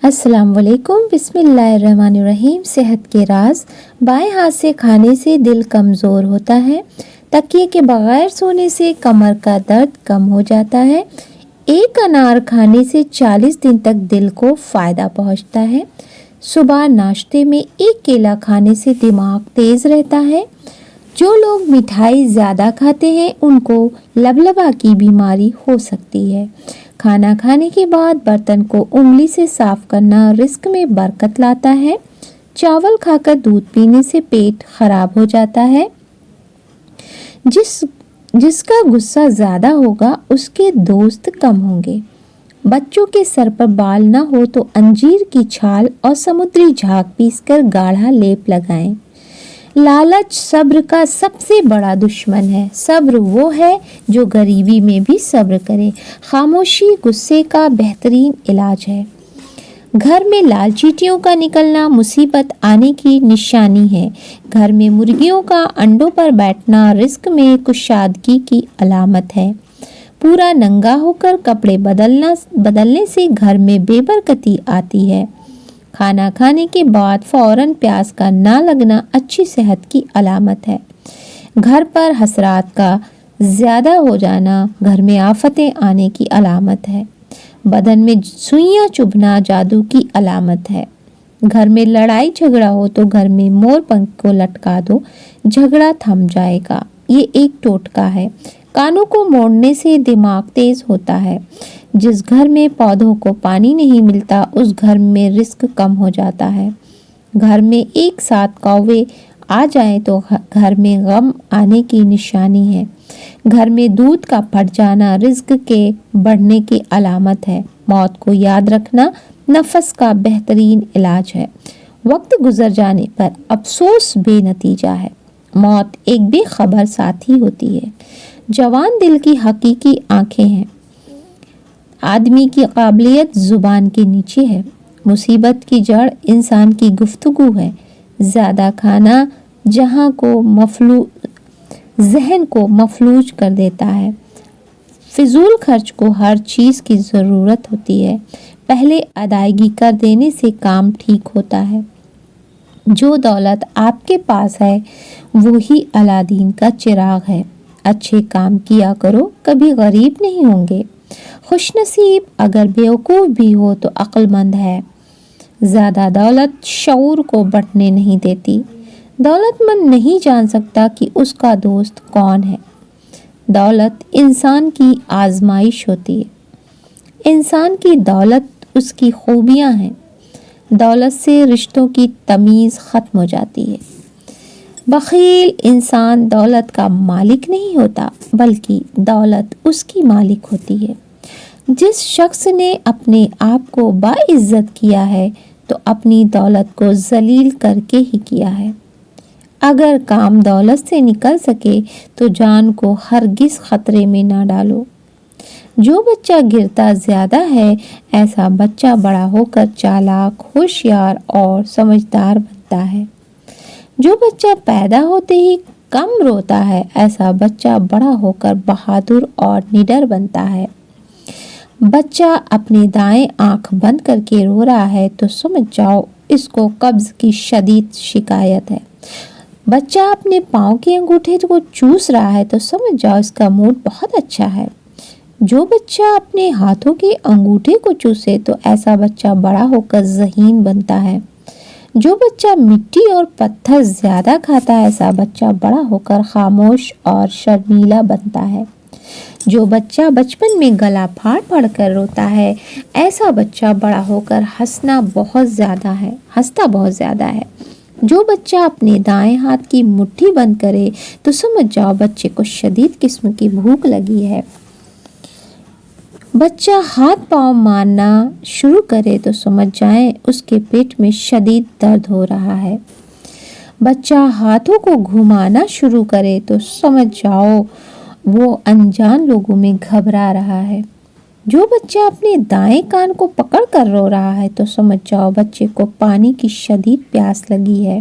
السلام علیکم، بسم اللہ الرحمن الرحیم۔ صحت کے راز۔ بائیں ہاتھ سے کھانے سے دل کمزور ہوتا ہے۔ تکیے کے بغیر سونے سے کمر کا درد کم ہو جاتا ہے۔ ایک انار کھانے سے 40 دن تک دل کو فائدہ پہنچتا ہے۔ صبح ناشتے میں ایک کیلا کھانے سے دماغ تیز رہتا ہے۔ جو لوگ مٹھائی زیادہ کھاتے ہیں ان کو لبلبا کی بیماری ہو سکتی ہے۔ کھانا کھانے کے بعد برتن کو انگلی سے صاف کرنا رزق میں برکت لاتا ہے۔ چاول کھا کر دودھ پینے سے پیٹ خراب ہو جاتا ہے۔ جس کا غصہ زیادہ ہوگا اس کے دوست کم ہوں گے۔ بچوں کے سر پر بال نہ ہو تو انجیر کی چھال اور سمندری جھاگ پیس کر گاڑھا لیپ لگائیں۔ لالچ صبر کا سب سے بڑا دشمن ہے۔ صبر وہ ہے جو غریبی میں بھی صبر کرے۔ خاموشی غصے کا بہترین علاج ہے۔ گھر میں لال چیٹیوں کا نکلنا مصیبت آنے کی نشانی ہے۔ گھر میں مرغیوں کا انڈوں پر بیٹھنا رزق میں کشادگی کی علامت ہے۔ پورا ننگا ہو کر کپڑے بدلنے سے گھر میں بے برکتی آتی ہے۔ کھانا کھانے کے بعد فوراً پیاس کا نہ لگنا اچھی صحت کی علامت ہے۔ گھر پر حسرات کا زیادہ ہو جانا گھر میں آفتیں آنے کی علامت ہے۔ بدن میں سوئیاں چبھنا جادو کی علامت ہے۔ گھر میں لڑائی جھگڑا ہو تو گھر میں مور پنکھ کو لٹکا دو، جھگڑا تھم جائے گا۔ یہ ایک ٹوٹکا ہے۔ کانوں کو موڑنے سے دماغ تیز ہوتا ہے۔ جس گھر میں پودوں کو پانی نہیں ملتا اس گھر میں رزق کم ہو جاتا ہے۔ گھر میں ایک ساتھ کوے آ جائیں تو گھر میں غم آنے کی نشانی ہے۔ گھر میں دودھ کا پھٹ جانا رزق کے بڑھنے کی علامت ہے۔ موت کو یاد رکھنا نفس کا بہترین علاج ہے۔ وقت گزر جانے پر افسوس بے نتیجہ ہے۔ موت ایک بے خبر ساتھی ہوتی ہے۔ جوان دل کی حقیقی آنکھیں ہیں۔ آدمی کی قابلیت زبان کے نیچے ہے۔ مصیبت کی جڑ انسان کی گفتگو ہے۔ زیادہ کھانا ذہن کو مفلوج کر دیتا ہے۔ فضول خرچ کو ہر چیز کی ضرورت ہوتی ہے۔ پہلے ادائیگی کر دینے سے کام ٹھیک ہوتا ہے۔ جو دولت آپ کے پاس ہے وہی الادین کا چراغ ہے۔ اچھے کام کیا کرو، کبھی غریب نہیں ہوں گے۔ خوش نصیب اگر بیوقوف بھی ہو تو عقل مند ہے۔ زیادہ دولت شعور کو بڑھنے نہیں دیتی۔ دولت مند نہیں جان سکتا کہ اس کا دوست کون ہے۔ دولت انسان کی آزمائش ہوتی ہے۔ انسان کی دولت اس کی خوبیاں ہیں۔ دولت سے رشتوں کی تمیز ختم ہو جاتی ہے۔ بخیل انسان دولت کا مالک نہیں ہوتا بلکہ دولت اس کی مالک ہوتی ہے۔ جس شخص نے اپنے آپ کو باعزت کیا ہے تو اپنی دولت کو ذلیل کر کے ہی کیا ہے۔ اگر کام دولت سے نکل سکے تو جان کو ہرگز خطرے میں نہ ڈالو۔ جو بچہ گرتا زیادہ ہے ایسا بچہ بڑا ہو کر چالاک، ہوشیار اور سمجھدار بنتا ہے۔ جو بچہ پیدا ہوتے ہی کم روتا ہے ایسا بچہ بڑا ہو کر بہادر اور نڈر بنتا ہے۔ بچہ اپنی دائیں آنکھ بند کر کے رو رہا ہے تو سمجھ جاؤ اس کو قبض کی شدید شکایت ہے۔ بچہ اپنے پاؤں کے انگوٹھے کو چوس رہا ہے تو سمجھ جاؤ اس کا موڈ بہت اچھا ہے۔ جو بچہ اپنے ہاتھوں کے انگوٹھے کو چوسے تو ایسا بچہ بڑا ہو کر ذہین بنتا ہے۔ جو بچہ مٹی اور پتھر زیادہ کھاتا ہے ایسا بچہ بڑا ہو کر خاموش اور شرمیلا بنتا ہے۔ جو بچہ بچپن میں گلا پھاڑ پھاڑ کر روتا ہے ایسا بچہ بڑا ہو کر ہنستا بہت زیادہ ہے۔ جو بچہ اپنے دائیں ہاتھ کی مٹھی بند کرے تو سمجھ جاؤ بچے کو شدید قسم کی بھوک لگی ہے۔ بچہ ہاتھ پاؤں مارنا شروع کرے تو سمجھ جائیں اس کے پیٹ میں شدید درد ہو رہا ہے۔ بچہ ہاتھوں کو گھمانا شروع کرے تو سمجھ جاؤ وہ انجان لوگوں میں گھبرا رہا ہے۔ جو بچہ اپنے دائیں کان کو پکڑ کر رو رہا ہے تو سمجھ جاؤ بچے کو پانی کی شدید پیاس لگی ہے۔